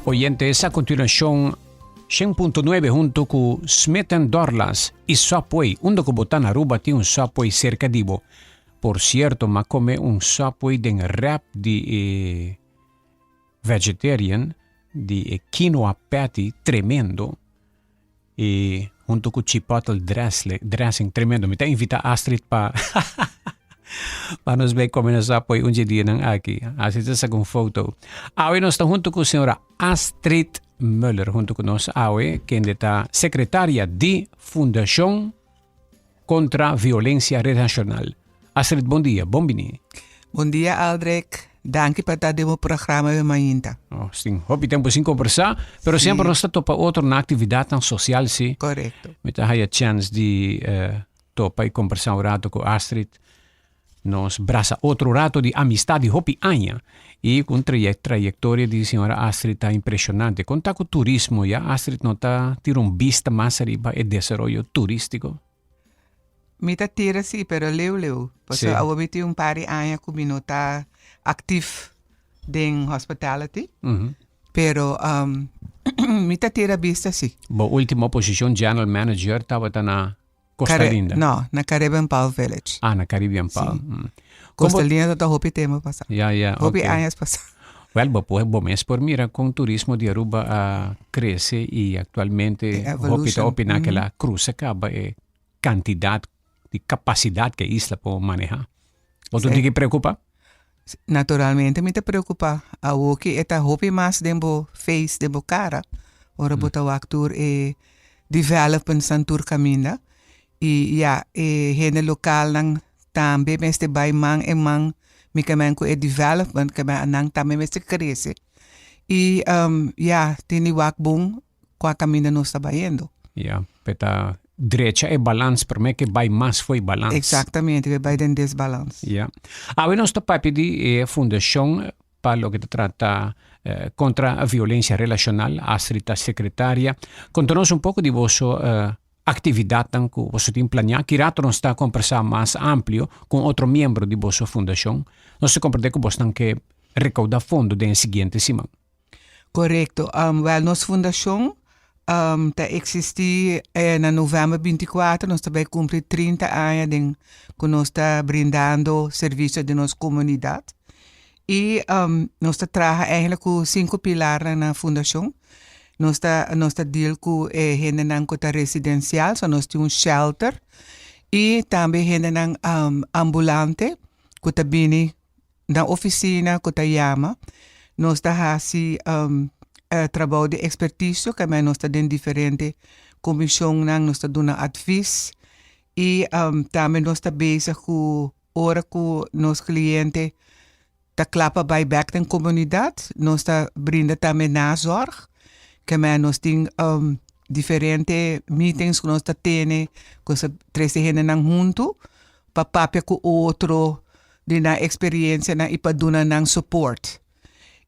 oyentes, a continuación 100.9 junto con Smith & Dorlas y Subway. Un docubotán Aruba tiene un Subway cerca de Ibo. Por cierto, ma come un Subway de rap de vegetarian, de quinoa patty tremendo. Y junto con chipotle dressing tremendo. Me te invita Astrid para nos ver comer no Subway un dia ng aqui. Assim sa kong foto. Awe nos está junto con señora Astrid Müller, junto con nos Awe, que está secretaria de Fundación contra Violencia Relacional. Astrid, bom dia. Bombini. Bom dia, Aldrich. Danke por estar no programa de mainta. Oh, sim. Hope tempo sin conversar, pero siempre nos está topa outra na atividade social, sim. Correcto. Met a chance de topa e conversar um rato com Astrid. Nos braça outro rato de amistade hopi aña. E com trajectória de senhora Astrid está impressionante. Conta com turismo, já Astrid não está tira vista mais arriba e desenvolvimento turístico. Mita tira sim, pero leu. Porque eu habitei par de anos que eu está ativo em hospitality. Pero mita tira vista sim. Bo última posição general manager estava na Costa Linda. Não, na Caribbean Palm Village. Ah, na Caribbean Palm. Costa Linda está hopi tema passado. Hopi okay. anos passado. Well, bom mês por mira com turismo de Aruba cresce e atualmente hopi está opina que la cruz acaba quantidade de capacidade que a isla pode manejar. Você te preocupa? Naturalmente me te preocupa. A o que está hopi mais dembo face dembo cara. Ora bota o actor development santur caminda. E gente local nang também meste by mang e mang mi kamen ko development kamen nang também meste cresce. E tini wakbong kwa caminda no está bayendo. Peta derecha e balance per me que vai mais foi balance. Exatamente, que vai den desbalance. Nós está para pedir fundação para lo que trata contra a violência relacional, Astrid, a secretária. Conta-nos um pouco de vosso atividade que você tem planeado, que rato não está a conversar mais amplo com outro membro de vossa fundação. Nós se compreende que você tem que recaudar fundo da seguinte semana. Correto. Nossa fundação está existir na novembro 24, nós também cumprir 30 anos que nós está brindando serviço de nossa comunidade. E nós está trabalhando com 5 pilares na fundação. Nós está deal com gente nang kota residencial, so nós temos shelter e também gente nang ambulante, kota bini na oficina kota yama. Nós está assim trabalho de expertise, que nós está dentro diferente comissão nang nós está dando advies e também nós está bezig com ora com nos cliente ta klapa bij back na comunidade. Nós está brinda também nazorg. Que nós temos diferentes meetings que nós temos, com os 13 gente junto, para papia com outro, de na experiência na ipaduna ng support.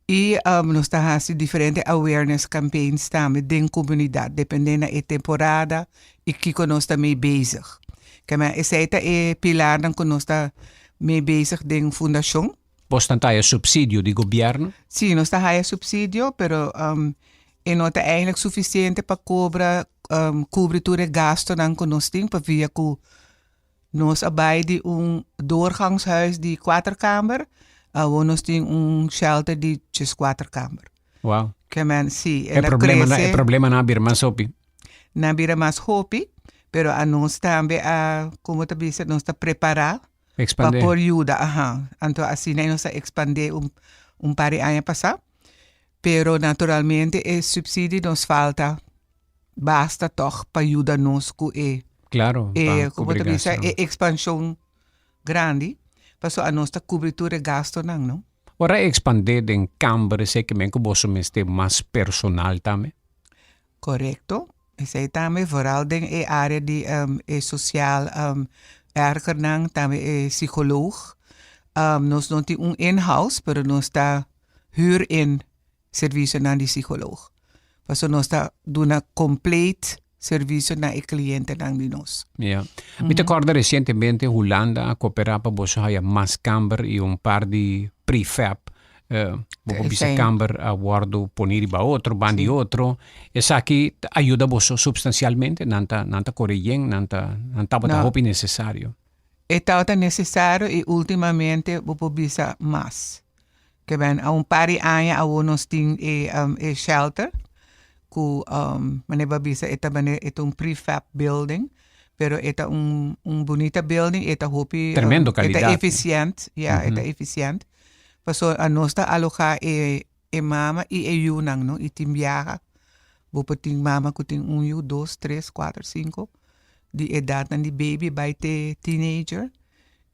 E nós temos diferentes awareness campaigns também dentro da comunidade, dependendo da temporada e que nós estamos bezig. Que esse é o pilar que nós estamos bezig dentro da fundação. Você tem subsídio do governo? Sim, nós temos subsídio, pero e não é eigenlijk suficiente para cobrar cobertura de gasto que nós temos, para via que nós abaide doorgangshuis de 4 kamer, nós temos shelter de 4 kamer. Wow. Que sim, é problema na Birma Sopi. Na Birma Sopi, pero a nós também como te disse, nós está preparar para por ajuda, então assim nós está expandir par de anos passado. Pero naturalmente el subsidio nos falta, basta toch para ayudarnos con claro, como te dice, expansión grande, para a nuestra cobertura de gasto no. Ahora expandir en Canberra, sé que me vos este más personal también. Correcto, ese también vooral en el área de social, erger también psicólogo, nos no tiene un in-house, pero nos está huur in serviço na de psicólogo. Paso nós está dando completo serviço na cliente de nós. Me recordo recentemente Holanda cooperava para você mais Canberra e par de prefab Bobo bisa camber a guardo poniri ba otro, bandi otro. Esa aquí ayuda boso substancialmente, nanta corrigen, nanta bata hopi necesario. Está necessário e ultimamente bobo bisa mais. Que ben a par de anos a unos ting e shelter ku maneba bisa eta prefab building. Pero eta bonita building, eta hopi tremendo calidad. Eta eficiente, eta eficiente. Paso a nosta aloja e mama e yunang, no? E timbiaga. Bopo ting mama ku ting 1, 2, 3, 4, 5. Di edad ng di baby by te teenager.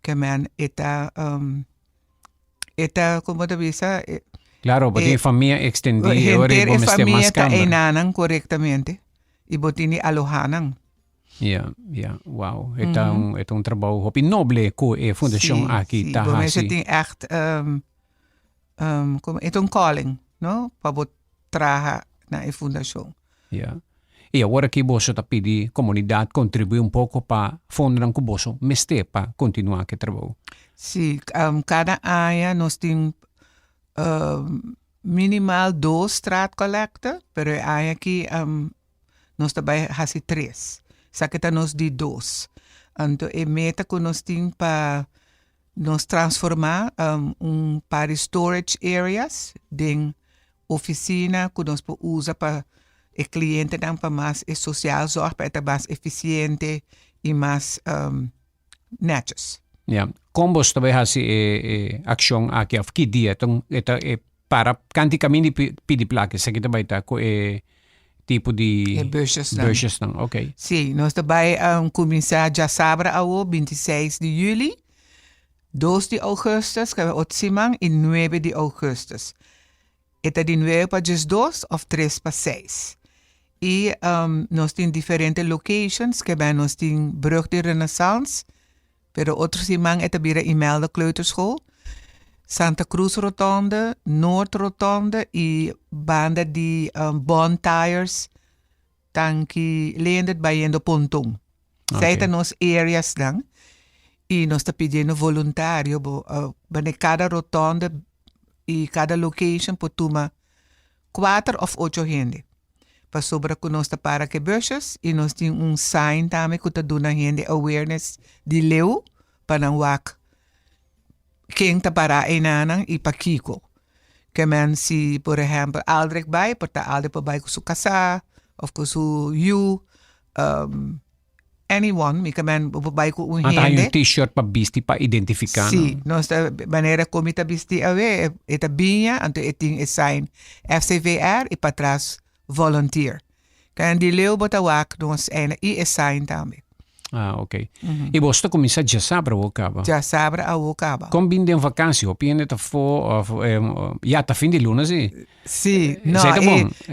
Kaman eta como te bisa. Claro, porque familia extendida. Gente e familia ta enanang correctamente. E botini alohanang. Wow. Ito un trabaho hopi noble ko fundación aquí ta hasi. Sí, ting echt ito un calling, no? Pabot traha na fundación. Yeah. E agora que boso pidi comunidade contribui um pouco para fundar com boso, meste para continuar que trabalho. Sí, cada ano nós temos minimal 2 straat collecta, pero ano aqui nós também hasi 3. Sakita nos di 2. Então, a meta que nós temos para nos transformar para storage areas de oficina que nós podemos usar para o cliente para mais social, para estar mais eficiente e mais netos. Como você vai fazer ação aqui que dia então para canticamente pedir placa, você que vai estar com tipo de bushes dan. Ok. Sim, nós também começar já sábado ao 26 de julho, 2 de augustus, que é o Simang, e 9 de augustus. Eta de 9 para 2 ou 3 para 6. E nós temos diferentes locations, que é nós temos Brug de Renaissance, pero outro Simang é também a Imelda Kleuterschool, Santa Cruz Rotonde, Noord Rotonde e banda de Bond Tires, tanque leendet bayendo Pontong. Okay. Zij nos areas dan. E nós está pedindo voluntário, para cada rotonde e cada location por tuma 4 ou 8 gente. Para sobra que nós está para que bushes e nós temos sign também que está dando gente awareness de leu para não wak. Quem está para enanang e para Kiko. Que men si, por exemplo, aldrek bij, para aldrek bij com sua casa, of com sua you, anyone, mi que men bij com un gente. Hay un t-shirt para bisti para identificar. Sí, nossa maneira como está bisti awe, eta binha, anto eting e sign FCVR e para trás volunteer. Kan die leu bota wak nos ene e sign também. Ah, ok. E você começa já sábado ou acaba? Já sábado ou acaba. Como bem de vakantie, op je net ja, tá fim de lunes, sim. Não,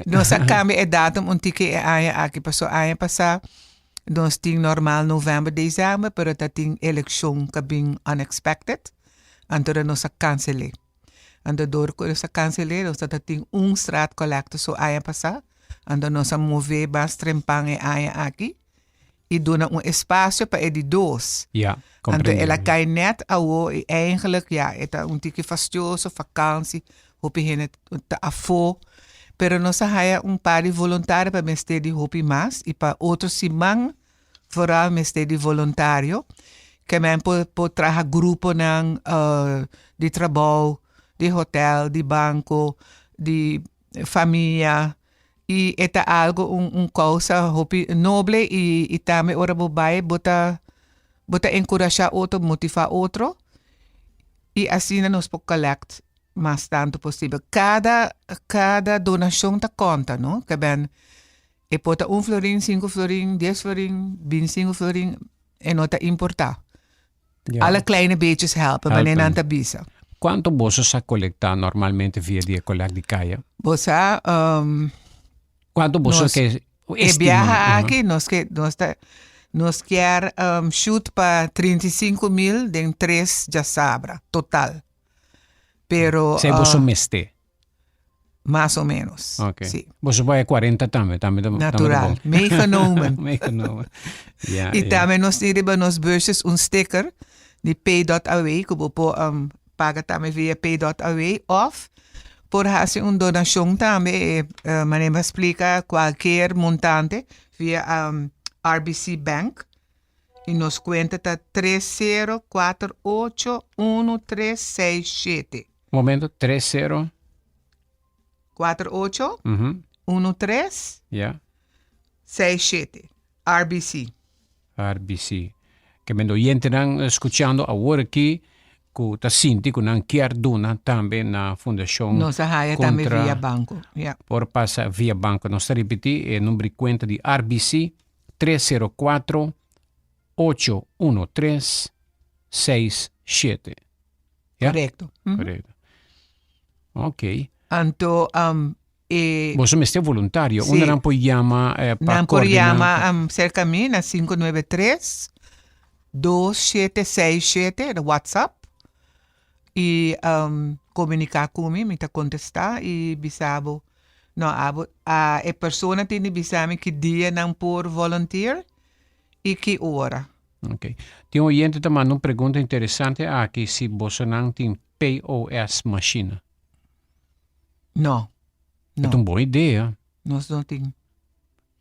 nós acabamos a data um tique aqui passou ano passado. Nós tínhamos normal novembro, dezembro, pero tá tem eleição que bem unexpected. Então nós cancelei. Então door nós cancelei, nós tá tem straat collector so ano passado. Então nós mover bas trempang ano aqui. E doen een espaço para de 2. Ja, compreendo. En ela cai net ao e eigenlijk ja, eta un tiki fastioso vakantie, hopi hen te afo. Pero nós haya um par de voluntário para mestre de hopi mas e para outros simang vooral mestre de voluntário que men po traha grupo ng de trabalho, de hotel, de banco, de família. E eta algo causa hopi noble e também ora bobai bota encorajar outro, motivar outro e assim nós podemos collect mais tanto possível. Cada donação tá conta, não? Que bem e pode 1 florin, 5 florin, 10 florin, 25 florin e não tá importar. Yeah. Alle kleine beetjes helpen, wanneer aan te bisa. Quanto você sa colectar normalmente via dia collecte de caia? Você quanto você que viaja aqui, nós quer shoot para 35.000 de 3 já sabra, total. Pero se você meste. Mais ou menos. Okay. Sí. Você vai a 40 também. Natural. Meegenomen. Yeah, e também nós temos nos bushes sticker de pay.aw, que você paga também via pay.aw of por hacer una donación también, manera explica cualquier montante vía RBC Bank y nos cuenta está 30481367. Momento, 30. 48 Uhum. 13 Yeah. 67. RBC. RBC. Que me oyente estão escuchando agora aqui, que está sinti que não quer donar também na fundação. Nossa raia também via banco. Yeah. Por passar via banco. Nós repetir, é o número de conta de RBC 304-813-67. Yeah? Correcto. Correto. Ok. Então, Você me é voluntário. Sim. Onde não pode chamar para não pode chamar cerca de mim na 593-2767 no WhatsApp e comunicar comigo, me contestar e bisabo. Não, a pessoa tem que bisame que dia não por volunteer e que hora. Ok. Tem um oyente também uma pergunta interessante aqui se você não tem POS machine. Não. É uma boa ideia. Nós não temos.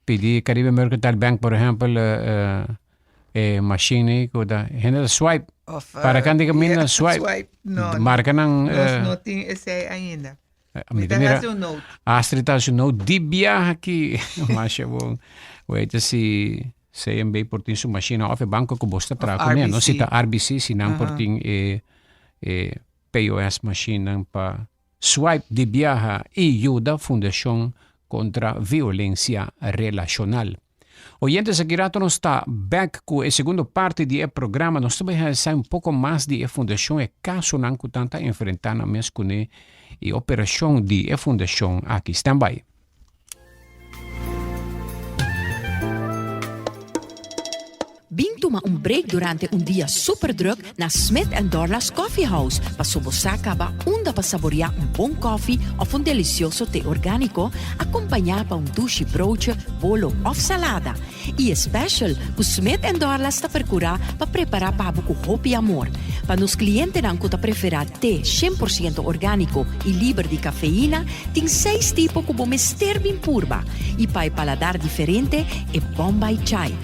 Pedir Caribe Mercantile Bank, por exemplo, machine que da gente swipe para quando que mina swipe. Não. Marca não. Nós não temos esse ainda. Mira, Astrid has een note die viaja aqui, mas é bom. Weet je se CMB por tin sua machine of banco que bosta para comer, não se tá RBC se não por tin POS machine para swipe de viaja e ajuda Fundação contra Violência Relacional. Oyentes, aqui nós está back com a segunda parte do programa. Nós também vamos pouco mais de Fundação e caso não que tanta enfrentando mesmo com a operação de Fundação aqui. Stand by. Bing toma break durante dia super druk na Smith & Dorla's Coffee House para sobosaka ba unda para saborear bom coffee of delicioso té orgánico acompanhado por douche broodje, bolo of salada. E special, o Smith & Dorla's está percurar para preparar para buco hopi amor. Para nos clientes não que preferir té 100% orgánico e livre de cafeína, tem 6 tipos que bom ester bem purba. E para paladar diferente é Bombay Chai,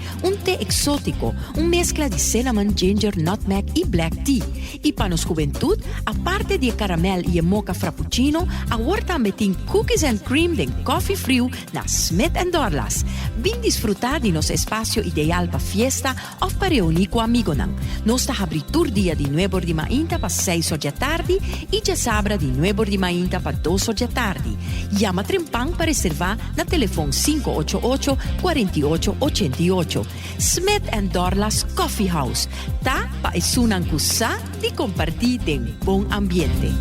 té exótico, mezcla de cinnamon, ginger, nutmeg e black tea. E para nos juventud, aparte de caramel e mocha frappuccino, agora também tem cookies and cream de coffee frio na Smith & Dorla's. Bem disfrutar de nosso espaço ideal para fiesta ou para reunir com amigos. Nós está abrindo dia de 9 de manhã para 6 da tarde e de sábado de 9 de manhã para 2 da tarde. Llama Trempang para reservar na telefone 588-4888. Smith & Dorla's Coffee House. Tá para esunang kusa de compartir em bom ambiente.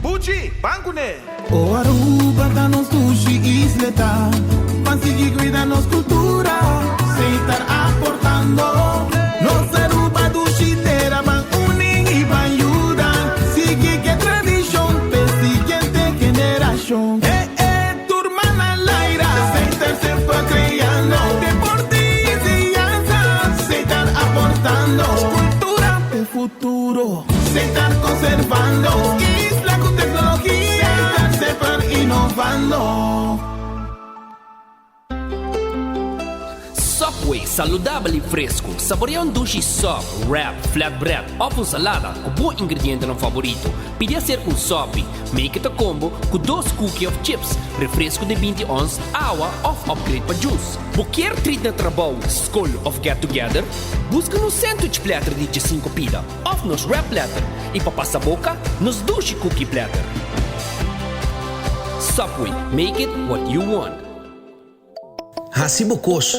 Pucci, banco né? O Aruba da nos sushi isleta, consegui cuidar nos cultura, sem estar aportando. Nos Aruba do chiteira, van uning e van ayuda, sigue que tradição, pe siguiente generación. Turma na laira, sem estar sempre criando, deportes e danza, sem estar aportando, cultura de futuro, sem estar conservando. Subway, saudável e fresco. Saboreia sushi soft, wrap, flatbread ou salada com bom ingrediente no favorito. Pedia ser com sopi, make it a combo com 2 cookies of chips, refresco de 20 ons, água ou upgrade para juice. Qualquer treat na trabalho, school of get together, busca no sandwich platter de 5 pida, ou nos wrap platter, e para passar boca, nos sushi cookie platter. Subway, make it what you want. Hasibo Cos,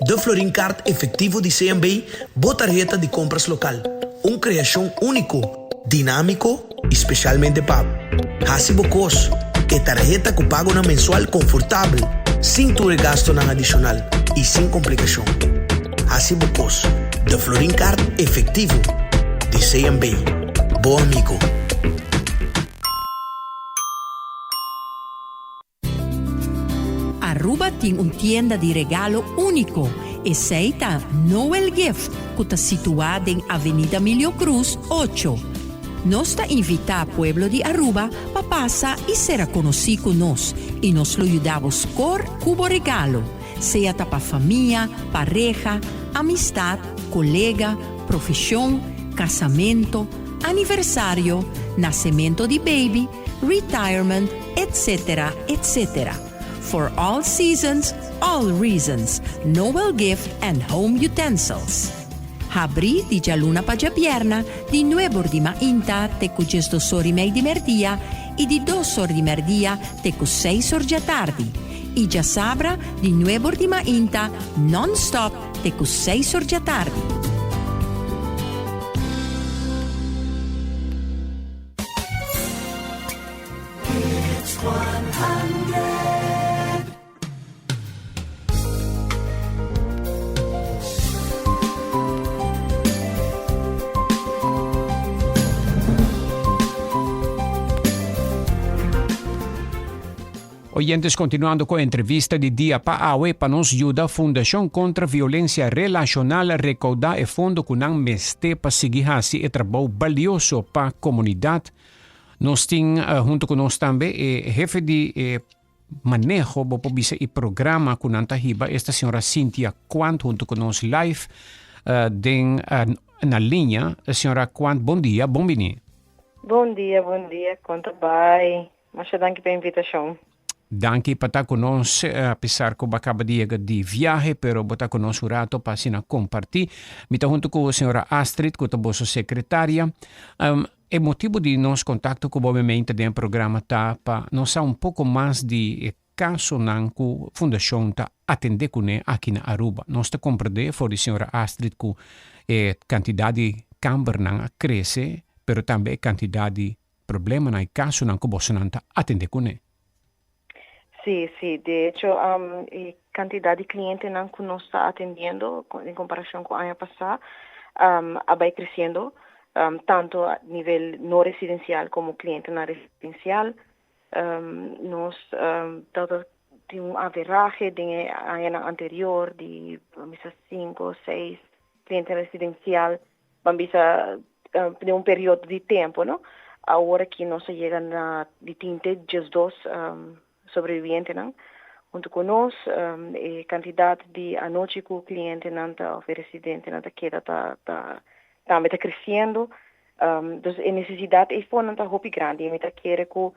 de Florin Card efetivo de CMB, botarjeta de compras local. Criação único, dinâmico, especialmente pago. Hasibo Cos, é tarjeta que paga na mensual confortável, sem tu gasto na adicional e sem complicação. Hasibo Cos, de Florin Card efetivo de CMB. Bom amigo. Aruba tem tienda de regalo único. Aceita Noel Gift, que está situada em Avenida Milio Cruz 8. Nos ta invita a pueblo de Aruba pa passa e será conocido conosco e nos lo ayudamos cor cubo regalo, seja pa família, pareja, amistad, colega, profissão, casamento, aniversário, nascimento de baby, retirement, etc., etc. For all seasons, all reasons, Noel gift and home utensils. Habri di Gialuna Pagiapierna, di 9 ore di mainta, te cu 2 ore e mei di merdia, e di 2 ore di merdia, te cu 6 ore già tardi. E già sabra, di 9 ore di mainta, non-stop, te cu 6 ore già tardi. Oyentes, continuando con la entrevista de día pa awe pa nos ayuda Fundación contra Violencia Relacional recauda e fondo kunang meste pa sigihasi e trabajo valioso pa comunidad. Nos ting junto con nos también jefe de manejo bo bisa i programa kunanta hiba esta señora Cynthia Quant junto con nos live na linha. Señora Quant, bom dia, bom dia. Bom dia, conta bem. Mas danke pela invitação. Danke por estar conosco, apesar que eu acabo de chegar de viagem, pero botar conosco um rato para assim compartilhar. Me está junto com a senhora Astrid, que é a vossa secretária. O motivo de nosso contato com o movimento do programa está para nós saber um pouco mais de caso que a Fundação está atendendo aqui na Aruba. Nós está compreendendo, for a senhora Astrid, que a quantidade de câmara cresce, pero também a quantidade de problemas no caso que você está atendendo. Sí, de hecho, cantidad de clientes que nos está atendiendo en comparación con el año pasado va creciendo, tanto a nivel no residencial como cliente no residencial. Nos todo tiene un averaje de año anterior de 5 o 6 clientes residencial, de un periodo de tiempo, ¿no? Ahora que nos llegan a de 2 sobrevivientes, ¿no? Junto con nos, cantidad de anoche que cliente o residente queda también está creciendo. Entonces, la necesidad es una grande. Me quiere que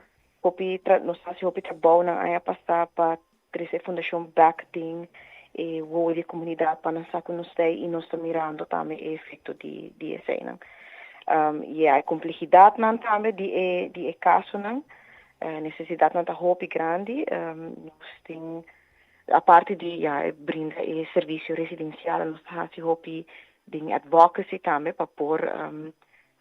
nos hace trabajo en año pasado para crecer fundación Backting e o de comunidade para nós que nos tem e nós estamos mirando também o efeito de esse, ¿no? E a complexidade também de caso, ¿no? Necessidade não está muito grande. Nós tem a parte de brinda serviço residencial, nós temos de advocacy também para pôr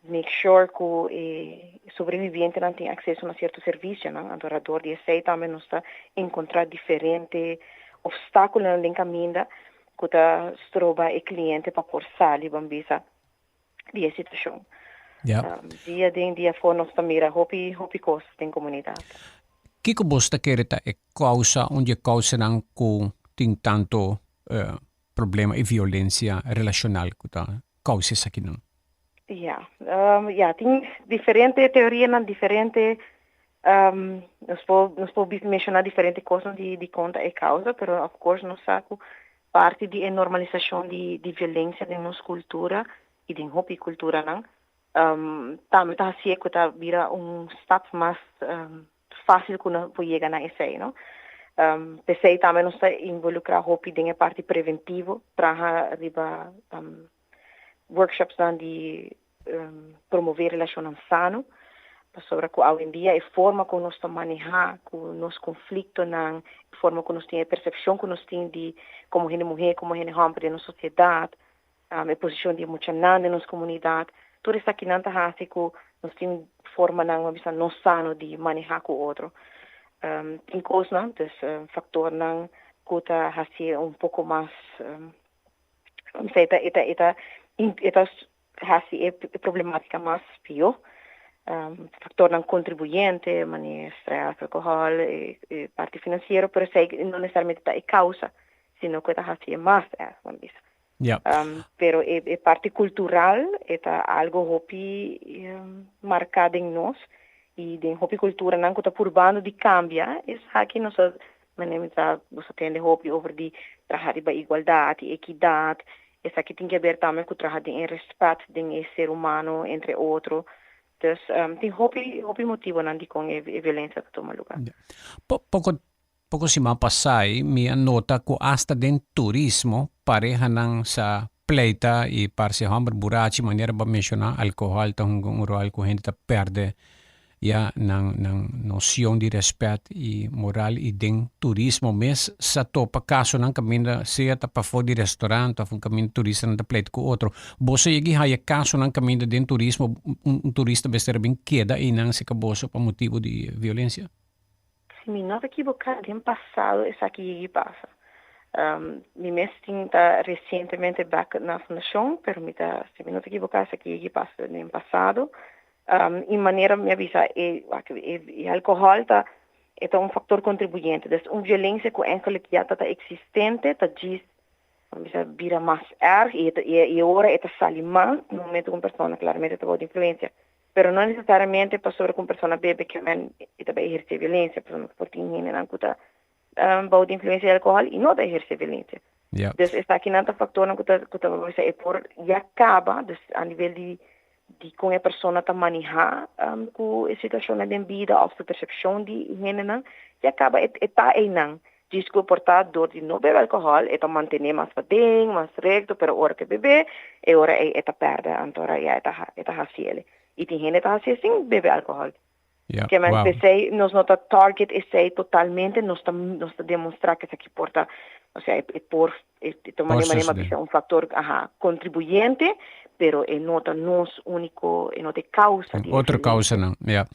make sure que o sobrevivente não tem acesso a certo serviço, não? Então, ao redor disso também nós está encontrar diferentes obstáculos no caminho que está troba o cliente para pôr sair bambisa de situação. Yeah. Dia em dia fora nós mira hopi coisas em comunidade. Que você quer é causa onde causa não com tem tanto problema e violência relacional que tá causa isso aqui não? Tem diferente teoria, diferente nós podemos mencionar diferentes coisas de conta e causa, mas of course nós sabemos parte de normalização de violência em nossa cultura e de hopi cultura não. Também está assim que está vira step mais fácil que não pode chegar na esse, não? Pensei também não está involucrar hopi em a parte preventiva para arriba workshops de promover relação sano sobre que hoje em dia a forma como nós manejar com nos conflitos a forma como nós temos a percepção que nós temos de como a mulher como a homem na sociedade a posição de muita na nossa comunidade tudo isso aqui não está assim que nós temos forma não sano de manejar com o outro tem coisas não então fator não que está assim pouco mais não sei eta assim é problemática mais pior factor não contribuinte mani stress álcool e parte financeira por isso não necessariamente é causa sino que está assim mais vamos dizer Yeah. Pero é parte cultural, é algo hopi marcado em nós, e de hopi cultura não está purbando de cambia, é aqui nós você tem hopi over de trabalhar para igualdade, equidade, é aqui tem que ver também com trabalhar em respeito de ser humano entre outros. Dus tem hopi motivo não de com a violência que toma lugar. Pouco si mapasay, mi nota ko hasta den turismo pareha ng sa pleita y parse hambre burachi manera ba mencionar alcohol ta hungong oral ko hindi ta perde ya ng noción de respeto y moral y den turismo mes sa to pa kaso ng kaminda siya ta pa fo di restaurant ta fun kamin turista ng plate ko otro boso yagi haya kaso ng kaminda den turismo un turista bester bin queda y nang si kaboso pa motivo de violencia. Se me não equivocar, no passado, isso aqui passa. Me mesmo está recentemente back na fundação, pero se me não equivocar, isso aqui passa no passado. Em maneira, me avisa, o álcool é um fator contribuinte. Então, uma violência que enkele que já está existente, está diz, vira mais e agora está salimando, no momento que uma pessoa claramente está com influência. Pero não necessariamente para sobre com pessoa bebe que também exerce violência, pessoa que tem não cuta bauta influência álcool e não exerce violência. Yeah. Dus está aqui nada factor não cuta é por já acaba dus a nível de com a pessoa tá manejar com a situação da vida ou a percepção de não já acaba tá aí não diz que o portador de não beber álcool é manter mais bem, mais recto, pero hora que beber é hora é perde, então já é haciele. E tem gente que está assim, bebe álcool. Yeah. Que mas pensei, nós não está target esse totalmente, nós está demonstrar que isso aqui porta, ou seja, é por maneira um fator contribuinte, pero é nota nós único, é nota causa. Outra causa não, yeah.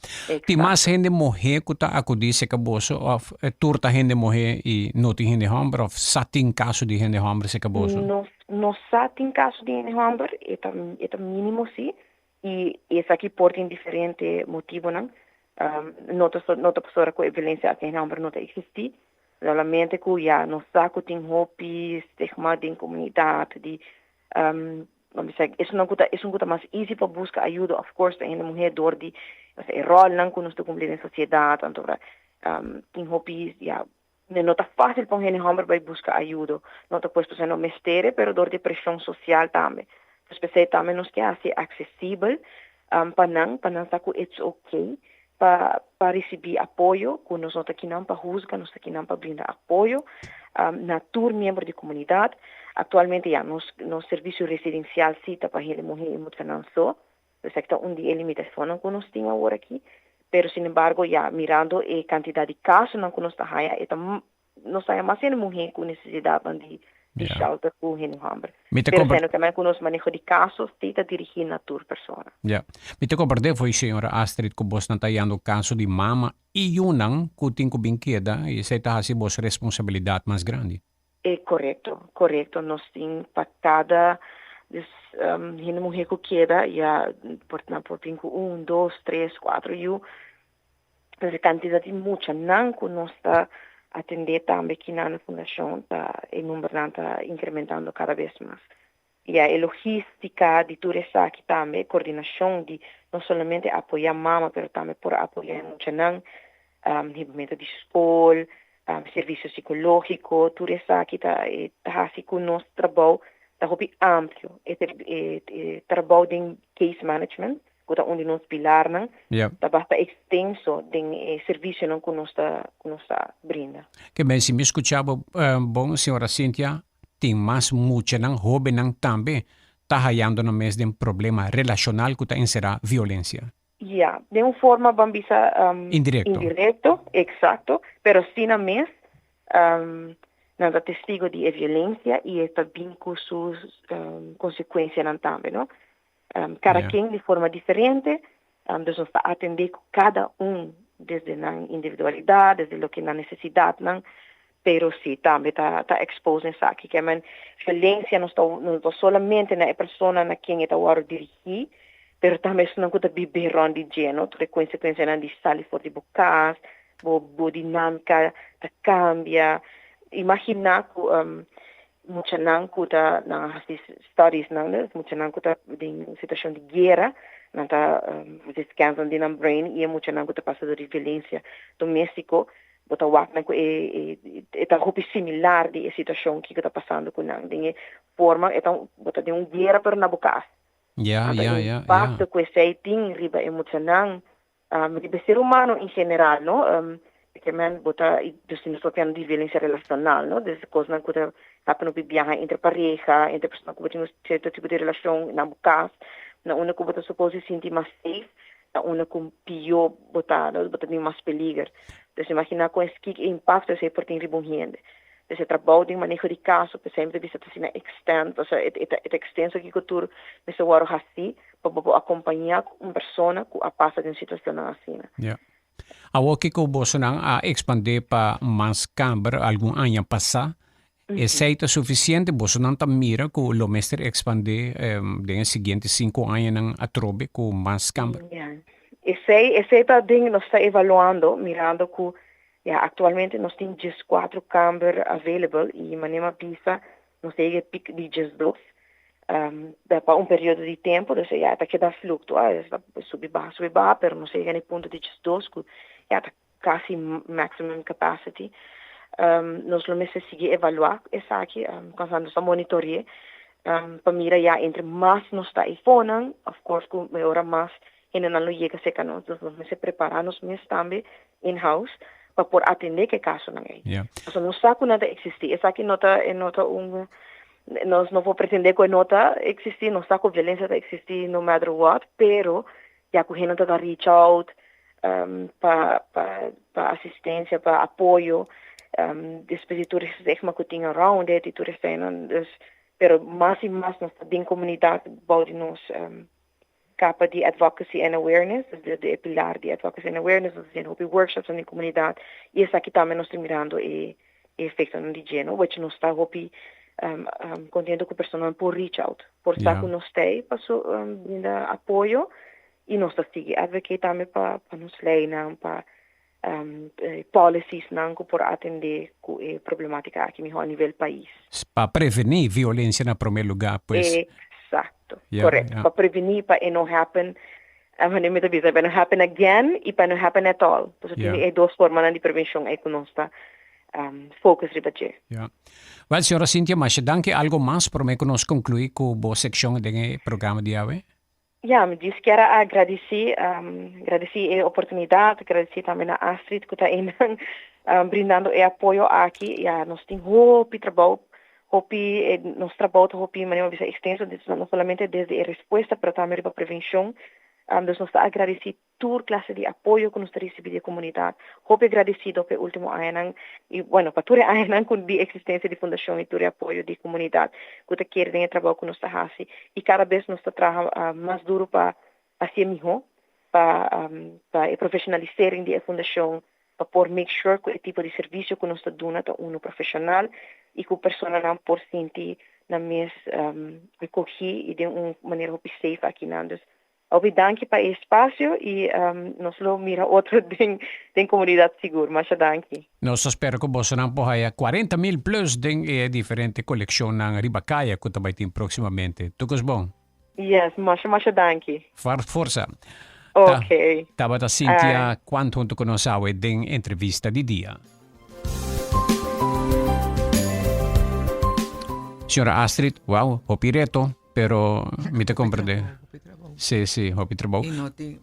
Tem mais gente morrer que tá acudisse que boso, ou turta gente morrer e não tem gente hambre, ou só tem caso de gente hambre se que boso. Não só tem caso de gente hambre, é mínimo sim. E isso aqui porta em diferente motivo, não? Nota pessoa com violência aqui não existe. Realmente que já não sabe tem hobby, estigma de comunidade, de vamos dizer, isso não é mais easy para buscar ajuda, of course, tem mulher dor de, rol não que nós estamos cumprindo na sociedade, então tem hobbies, já não está fácil para gente homem para buscar ajuda, não está posto sendo mistério, pero dor de pressão social também. Especialmente também nos quer ser acessível para não estar com it's okay para receber apoio quando nós não estamos aqui não para juzgar, nós estamos aqui não para brindar apoio na tour membro de comunidade. Atualmente já no serviço residencial cita para ele morrer e muito não só, então está onde é limitação que nós temos agora aqui, pero sin embargo já mirando a quantidade de casos não que nós está aí, nós temos mais gente morrer com necessidade de shelter com gente hambre. Pero sendo também com os manejo de casos, tenta dirigir na tour pessoa. Yeah. Me te compartilhei foi senhora Astrid que vos natayando caso de mama e yunang kuting ko bingkeda e sa itahasi vos responsabilidade mais grande. É correto. Nós temos para cada gente morrer que queda, já por 1, 2, 3, 4 e a quantidade muita não que nós está atender também aqui na fundação, o número está incrementando cada vez mais. E a logística de tudo isso aqui também, coordenação de não somente apoiar a mama, mas também por apoiar muito não, recebimento de escola, serviço psicológico, tudo isso aqui está assim com o nosso trabalho, está muito amplo. É trabalho de case management, onde nós pilar não, está bastante extenso de serviço não que nós brinda. Que bem, se me escutava bom, senhora Cíntia, tem mais muito não hobby não também está rayando no mês de um problema relacional que está encerrar violência. De uma forma bambisa indireto, exato, pero sim na mês não dá testigo de violência e está bem com suas consequências não também, não? Cada quem de forma diferente, nós vamos atender cada desde a individualidade, desde o que na necessidade, não, pero sim, também está exposto isso aqui, que a violência não está somente na pessoa na quem está a dirigir, pero também isso não está bibirão de gênero, toda consequência não de sair fora de bocas, boa dinâmica, cambia, imaginar que mucha nan kuta na studies nan mucha nan kuta din situação de guerra nanta descansan din ang brain e mucha nan kuta passa de violência doméstico bota wak na ko eta hopi similar de situação que está passando com nan din forma então bota de guerra per na bukas impacto com esse ting riba emocional riba ser humano em geral no porque man bota dus nós temos de violência relacional no desde coisa não que happen op viaje entre pareja entre pessoas que têm certo tipo de relação na bukas na una que bota supose se sentir mais safe na una com pior bota tem mais peligro então imagina com esse que impacto esse por tem ribonhende esse trabalho de manejo de caso por sempre vista assim extend ou seja extenso que cultura me se waro assim para acompanhar uma pessoa que passa de uma situação assim Awo ko boso nang expande pa mas camber algum ano passado. Esse é suficiente boso nang tamira ko lo mestre expande den seguinte 5 anos nang atrobe ko mas camber. Esse tá ding nós está evaluando, mirando que atualmente nós temos 4 camber available e manema pisa nós tem pic de 2 para um período de tempo, então já está queda fluctua, subir barra, pero não chega no ponto de 2 que já está quase maximum capacity. Nós vamos seguir evaluar essa aqui, quando nós monitorear, para mirar já entre mais nós está iPhone, of course, com melhora mais, e não chega a ser nós vamos se preparar nós mesmos também in-house para por atender que caso não é. Então não está com nada existir, essa aqui nota nós não vou pretender que nota existir, não está com violência a existir no matter what, pero já que não está reach out para assistência, para apoio, dispositores que tem around it, pero mais e mais nós tem comunidade body nos capa de advocacy and awareness, de pilar de advocacy and awareness, nós temos workshops na comunidade e essa aqui também nós estamos mirando e efeito no digeno, which nós está hopi contento que a pessoa por reach out, por estar com nós para brindar apoio e nós seguir advocate também para nos lei não para policies não por atender com a problemática aqui a nível país. Para prevenir violência na primeiro lugar, pois. Exato, correto. Para prevenir para não happen, para não happen again e para não happen at all. Então tem 2 formas de prevenção aí que nós está focus ribache. Well, senhora Cynthia, mas danke algo mais para me nos concluir com a seção do programa de hoje. Me disse que era agradecer a oportunidade, agradecer também a Astrid que está brindando o apoio aqui. Nós temos trabalho, nosso trabalho de maneira extensa, não somente desde a resposta, mas também para a prevenção. Nós está agradecido toda classe de apoio que nós recebemos da comunidade. Hope agradecido pelo último ano e para todo ano com a existência da fundação e todo o apoio da comunidade que está querendo trabalhar com nós fazendo e cada vez nós está trabalhando mais duro para fazer melhor, para profissionalizar a fundação, para por make sure que o tipo de serviço que nós está dando é profissional e que a pessoa não por sentir na mesma acolhida e de uma maneira safe aqui nandos. Danke para o espaço e nós vamos mirar outro de comunidade segura. Mas danke. Nós espero que você não possa 40,000 plus de diferente coleção na Ribacaya que também tem proximamente. Tudo bom? Yes, mas danke. Força. Ok. Tava da Cynthia quanto junto com nós hoje em entrevista de dia. Senhora Astrid, wow, hopireto, pero me te comprende. Sí, hopi trabajo. Y no tiene,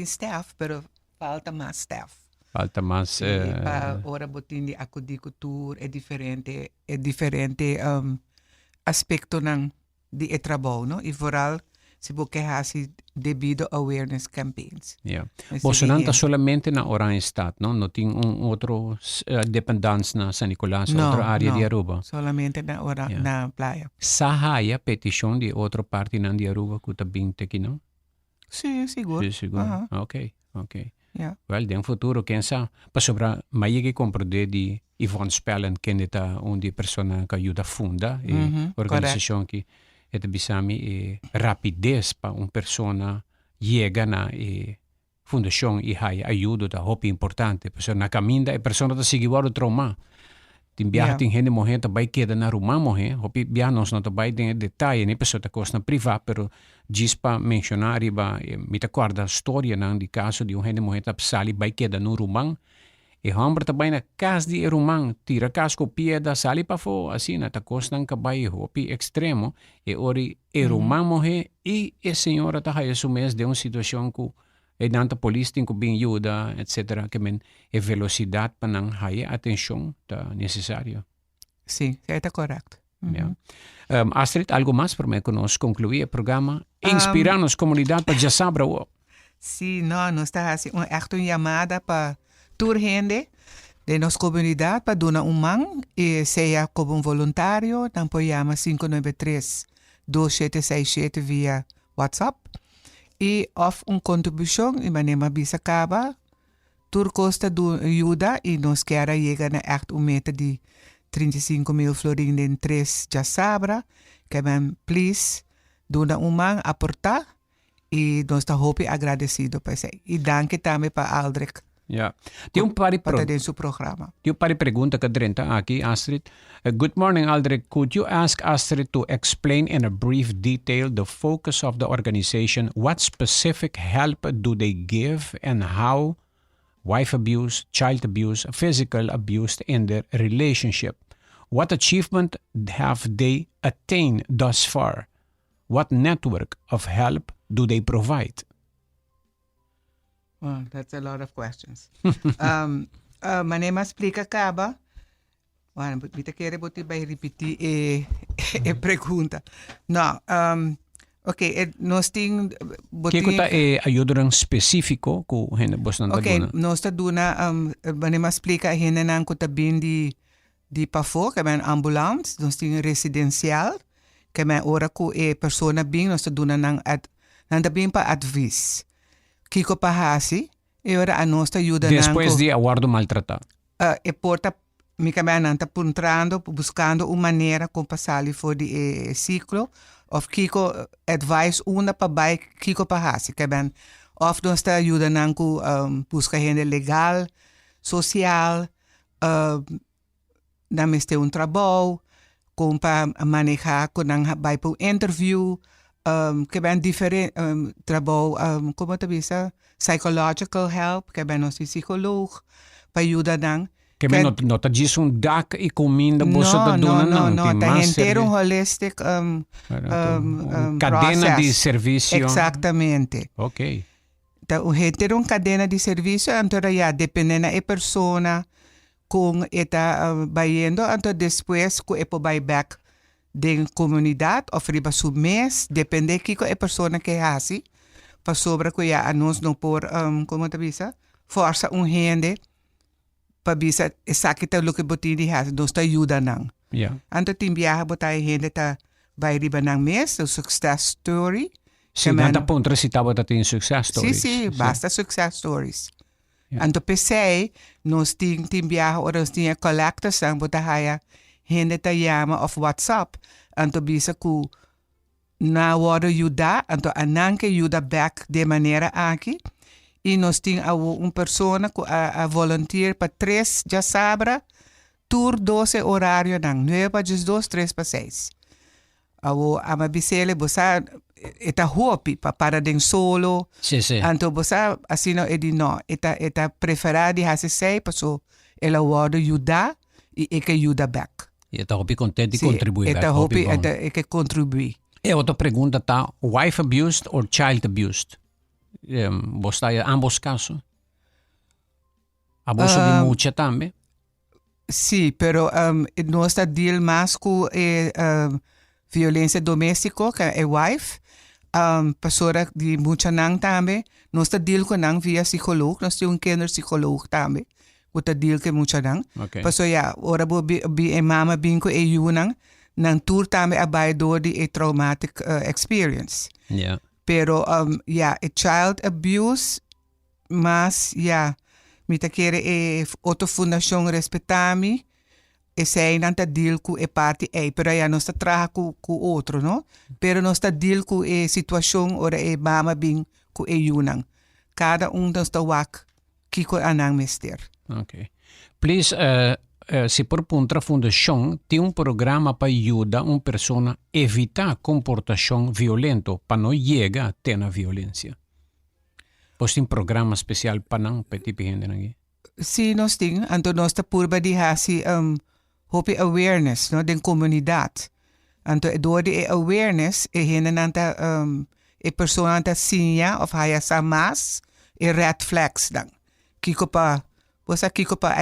staff, pero falta más staff. Falta más. Para ahora botín de acudicultura es diferente aspecto de trabajo, ¿no? Y foral se porque hace debido awareness campaigns. Você não está solamente na Oranjestad, não? Não tem outro dependência na San Nicolás, outra área de Aruba? Solamente na playa. Sahaya petição de outra parte na de Aruba que está bem aqui, não? Sim, seguro. Sim, seguro. Ok. Well, no futuro, quem sabe? Para sobrar, mas eu compreendo de Yvonne Spellen, que é uma pessoa que ajuda a funda, a organização que é bisami rapidez para uma pessoa chega na fundação e hay ajuda da hopi importante, porque na caminda a pessoa está seguindo o trauma. Timbiah ting hene mohe tabay queda na rumah mohe. Hopi biah nos no tabay den detalhe, ne pessoa ta costa privat, pero gispa mencionar ba mi ta guarda storia nang di caso di hene mohe tap sali bay queda no rumang. E hambra tabay na kas di rumang, tira kas ko pieda sali pa fo, assim na ta costa ng kabay hopi extremo, e ori rumang mohe, e senhora ta haya sumes de situação ku e nanta polis tem que bem ajuda, etc. Que men e velocidade para não haya atenção tá necessário. Sim, está correto. Yeah. Astrid, algo mais para me conosco concluir o programa? Inspirar nos comunidade para já saber. Sim, nós está assim, uma chamada para toda gente de nossa comunidade para donar man e seja como voluntário, então chama 593-2767 via WhatsApp. E of contribuição, e manema bisa acaba, tur costa do ajuda e nos quer chegar na meta de 35.000 florins em 3 já sabra, que man please dona man aportar e nós está hope agradecido para isso. E danke também para Aldrich. Ja. Tem pari programa. Tem pari pergunta que drenta aqui, Astrid. Good morning, Aldrich. Could you ask Astrid to explain in a brief detail the focus of the organization? What specific help do they give and how wife abuse, child abuse, physical abuse in their relationship? What achievement have they attained thus far? What network of help do they provide? Well, that's a lot of questions. Manema explica acaba. Bueno, kita quer botar para repetir a pergunta. Não, okay, nós temos botar. Que está ajuda específico com gente bostan da dona. Okay, nós tá dona manema explica a gente não kuta bem de pafo, que é ambulance, nós temos residencial, que é ora com a pessoa bem, nós tá dona não bem para advice. Kiko pahasi, e ora a nossa ajuda depois de aguardo maltratado. E porta mi caminhando apuntando, buscando uma maneira como passar fora de ciclo, of Kiko advice una para bai Kiko pahasi, que ben of nossa ajuda nanco busca gente legal, social, na meste trabalho, como para manejar com nang bai para interview. Que ben diferente trabalho, como te bisa, psychological help, que ben nosso psicólogo, para ajudar nang. Que ben não tá diz dak e comida bolsa da dona não, tá inteiro holistic cadena de serviço. Exatamente. Ok. Tá inteiro cadena de serviço, então já dependendo da pessoa com eta baiendo, então depois com epo back de comunidade, of riba submes, depende que a pessoa que hace, para sobre que a nós não por, como te bisa, força gente, para bisa, exatamente o que botin de hace, nós te ajuda não. Yeah. Anto timbiaha botai gente tá vai riba nang mes, o success story. Sim, nada ponto recitava da tem success stories. Sim, basta success stories. Yeah. Anto pensei, nós timbiaha, ou nós tinha collectação, botahaya, gente ta llama of WhatsApp, anto bisa ku na wado yuda, anto ananke yuda back de maneira aqui, e nós tem persona ku a volunteer para 3 já sabra, tour 12 horário nang, 9 para 2, 3 para 6. Awo amabisele bosa eta hopi para den solo. Sì. Anto bosa asino edi no, eta preferadi hase 6 paso ela wado yuda e que yuda back. E está hopi contente de contribuir. Eta hopi que contribui. E outra pergunta tá, wife abused or child abused? Você ambos casos? Abuso de mucha também? Sim, pero nós está deal mais com violência doméstica, que é wife. Pessoa de mucha nang também. Nós está deal com nang via psicólogo. Nós temos kinder psicólogo também. Uta deal ke mucha nang. Okay. Paso ya, ora bo bi mama binko e yunang nang tour tame abay do di a traumatic experience. Yeah. Pero a child abuse mas mita kere auto fundação respetami e sei nanta deal ku e parte pero não está traha ku outro, no? Pero não está deal ku e situação ora e mama bing ku e yunang. Cada está wak kiko anang mister. Okay. Please se por punta fundação tem programa para ajudar uma pessoa a evitar comportação violento para não chegar até a violência. Pois tem programa especial para não tipo gente aqui? Sim, nós temos. Então, nós estamos de hasi hopi awareness no den comunidade. Então, door de awareness gente nanta pessoa nanta sinha of haya sa mas red flags dan. Kiko pa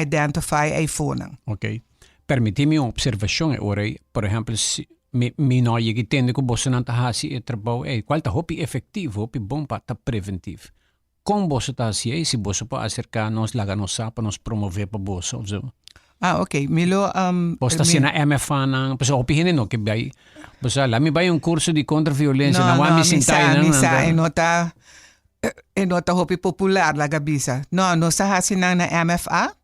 identify iPhone. Ok. Permite-me uma observação agora, por exemplo, se me não é que entende que você não está assim trabalho, qual está hopi efetivo, hopi bom para estar preventivo. Como você está assim, se você pode acercar nos laga nos sapa, nos promover para você, ou seja. Ok. Milo você está sendo MFA na, pessoal, hopi gente não que vai, pessoal, lá me vai curso de contra-violência, não vai me sentar não nota hopi popular la gabisa. No, nós está assim na MFA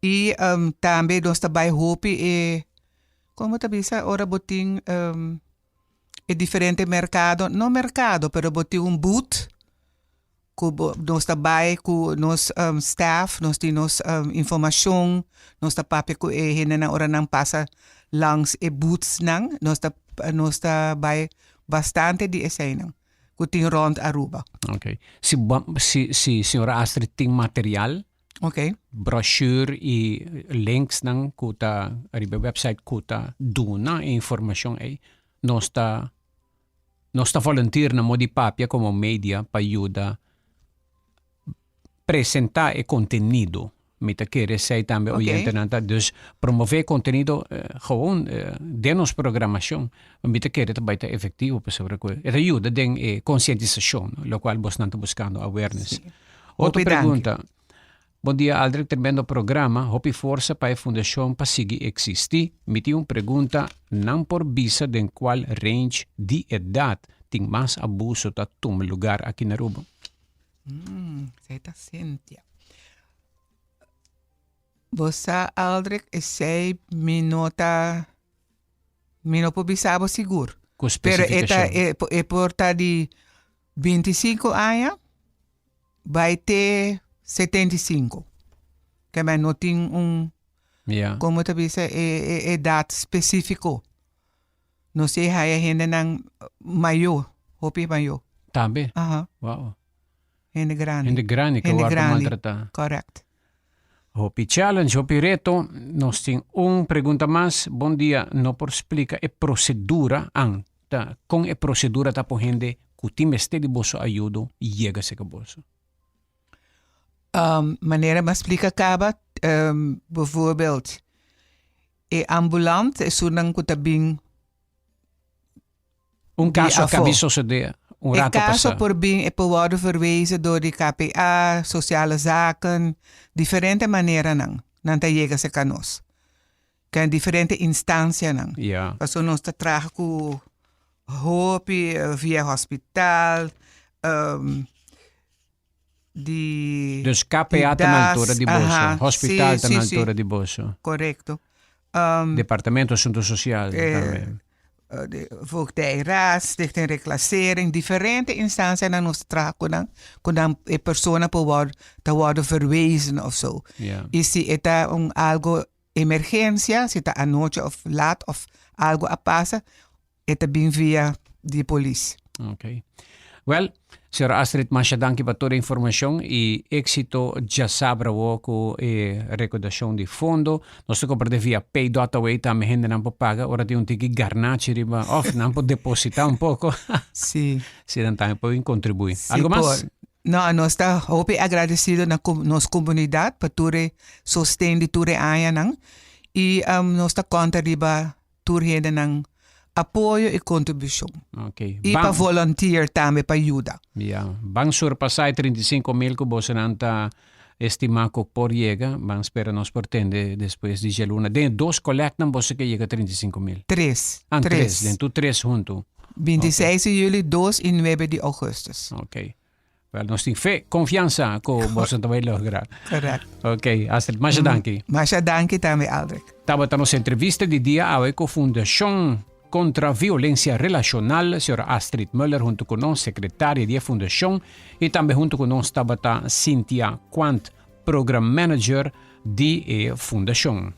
e também nós está by hopi como tá bisa ora boting diferente mercado, no mercado, pero boting booth nós trabalhamos com nos staff, nós temos informação, nós trabalhamos com gente na hora não passa langs booths nang, nós trabalhamos bastante de essa nang, com tem rond Aruba. Ok. Se senhora Astrid tem material, ok, brochure e links nang kuta ariba website kuta duna informação aí, nós está volunteer na modi papia como media para ajudar apresentar conteúdo. Mita querer sei também oyente nanta, dus promover conteúdo gewoon de nos programação. Mita querer também tá efetivo para sobre que ela ajuda den conscientização, lo qual vos nanta buscando awareness. Outra pergunta. Bom dia, Aldrich, terminando o programa, hopi força para a fundação para seguir existir. Me tem uma pergunta, não por visa de qual range de idade tem mais abuso tá tom lugar aqui na Aruba. Zeta Cynthia. Você, Aldrich, sei minota pobisabo seguro. Com pero especificação. é porta de 25 anos, vai ter 75. Que mas não tem como te bisa idade específico. Não sei se a gente não maior, hopi maior. Também? Aha. Wow. Gente grande. Gente grande que vai maltratar. Correct. Hopi challenge, hopi reto, nós temos uma pergunta mais. Bom dia, não por explica a procedura anta, com a procedura tá por gente que o time este de bolso ajuda e chega se que bolso. Maneira mas explica acaba, bijvoorbeeld, ambulant is zo'n kutabing. Caso que aviso se de Het caso por bien worden verwezen door de KPA, sociale zaken, diferente manera nang te llega se canos. Que diferente instancia nang. Ja. Paso nos te traga ku hopi via hospital, Dus KPA está na altura de bolso, hospital está na altura de bolso. Correcto. Departamento de Assuntos Sociais também. De voogdijraad, stichting reclassering, diferente instanties naar ons tragen, kunnen personen te worden verwezen of zo. Yeah. Y si está algo emergencia, si está anoche of laat of algo a pasa, está bien via de policia. Okay. Well, Sir Astrid, masya danki para toda a informação e éxito já sabra com a recaudação de fundo. Nós temos que via pay.away também gente não pode pagar, ora tem que garnache riba, off, não pode depositar um pouco. Sim. Se não também pode contribuir. Sí, Algo mais? Não, nós estamos agradecidos na nossa comunidade por ture sustento de ture aia nang e nós estamos contra riba ture gente nang apoio e contribuição. Okay. E para volunteer também para ajuda. Yeah. Bang surpassar 35,000 que você não está estimado por chega, bang espera nos portende depois de geluna. Den dois colectam você que chega a 35,000. Três. Três. Den tu três junto. 26 de julho, 2 e 9 de agosto. Ok. Well, nós temos fé, confiança que você vai lograr. Correto. Ok, Astrid, masya danki. Masya danki também, Aldrich. Tava a nossa entrevista de dia ao Fundação contra a Violência Relacional, a senhora Astrid Müller, junto com nós, secretária da Fundação, e também junto com nós estava a Cynthia Quant, Program Manager da Fundação.